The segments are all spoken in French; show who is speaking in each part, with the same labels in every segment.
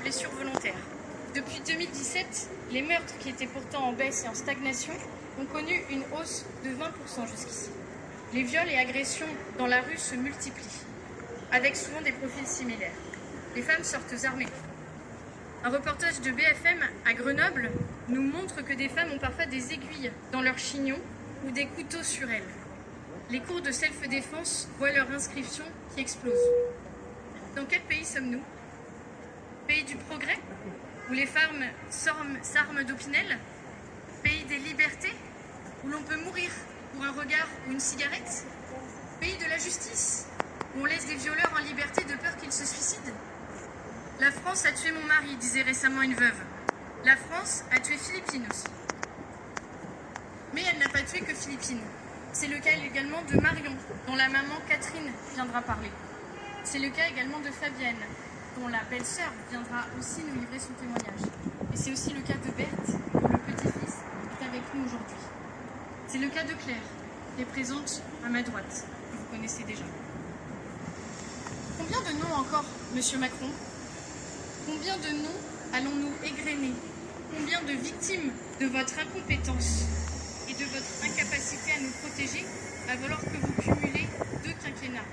Speaker 1: blessures volontaires. Depuis 2017, les meurtres qui étaient pourtant en baisse et en stagnation ont connu une hausse de 20% jusqu'ici. Les viols et agressions dans la rue se multiplient, avec souvent des profils similaires. Les femmes sortent armées. Un reportage de BFM à Grenoble nous montre que des femmes ont parfois des aiguilles dans leurs chignons ou des couteaux sur elles. Les cours de self-défense voient leur inscription qui explose. Dans quel pays sommes-nous? Pays du progrès, où les femmes s'arment d'opinel? Pays des libertés, où l'on peut mourir pour un regard ou une cigarette? Pays de la justice, où on laisse des violeurs en liberté de peur qu'ils se suicident? La France a tué mon mari, disait récemment une veuve. La France a tué Philippine aussi. Mais elle n'a pas tué que Philippine. C'est le cas également de Marion, dont la maman Catherine viendra parler. C'est le cas également de Fabienne, dont la belle-sœur viendra aussi nous livrer son témoignage. Et c'est aussi le cas de Berthe, dont le petit-fils est avec nous aujourd'hui. C'est le cas de Claire, qui est présente à ma droite, que vous connaissez déjà. Combien de noms encore, Monsieur Macron? Combien de noms allons-nous égrener? Combien de victimes de votre incompétence et de votre incapacité à nous protéger, alors que vous cumulez 2 quinquennats?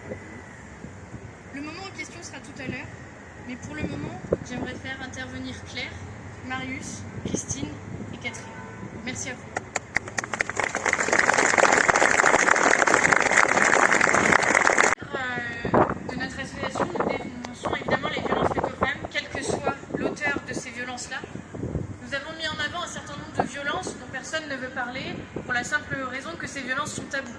Speaker 1: Le moment en question sera tout à l'heure, mais pour le moment, j'aimerais faire intervenir Claire, Marius, Christine et Catherine. Merci à vous. De notre association, nous dénonçons évidemment les violences faites aux femmes, quel que soit l'auteur de ces violences-là. Nous avons mis en avant un certain nombre de violences dont personne ne veut parler, pour la simple raison que ces violences sont taboues.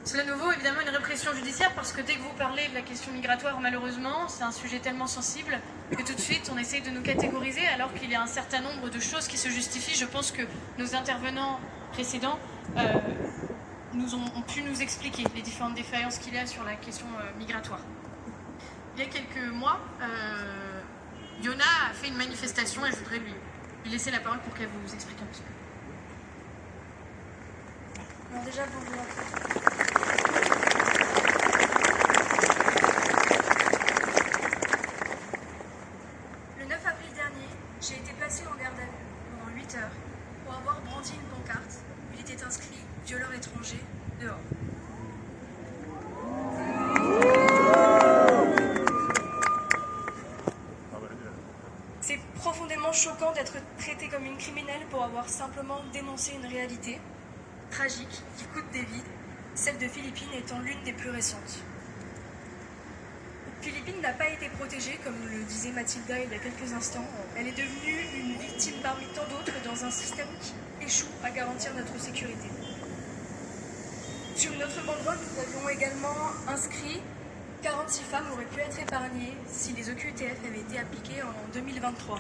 Speaker 1: Cela nous vaut évidemment une répression judiciaire parce que dès que vous parlez de la question migratoire, malheureusement, c'est un sujet tellement sensible que tout de suite on essaye de nous catégoriser alors qu'il y a un certain nombre de choses qui se justifient. Je pense que nos intervenants précédents ont pu nous expliquer les différentes défaillances qu'il y a sur la question migratoire. Il y a quelques mois, Yona a fait une manifestation et je voudrais lui laisser la parole pour qu'elle vous explique un petit peu.
Speaker 2: Alors déjà, bonjour. Le 9 avril dernier, j'ai été placée en garde à vue pendant 8 heures pour avoir brandi une pancarte où il était inscrit « Violeur étranger, dehors ». C'est profondément choquant d'être traitée comme une criminelle pour avoir simplement dénoncé une réalité tragique qui coûte des vies, celle de Philippine étant l'une des plus récentes. Philippine n'a pas été protégée, comme le disait Mathilda il y a quelques instants. Elle est devenue une victime parmi tant d'autres dans un système qui échoue à garantir notre sécurité. Sur notre banderole, nous avions également inscrit 46 femmes auraient pu être épargnées si les OQTF avaient été appliquées en 2023.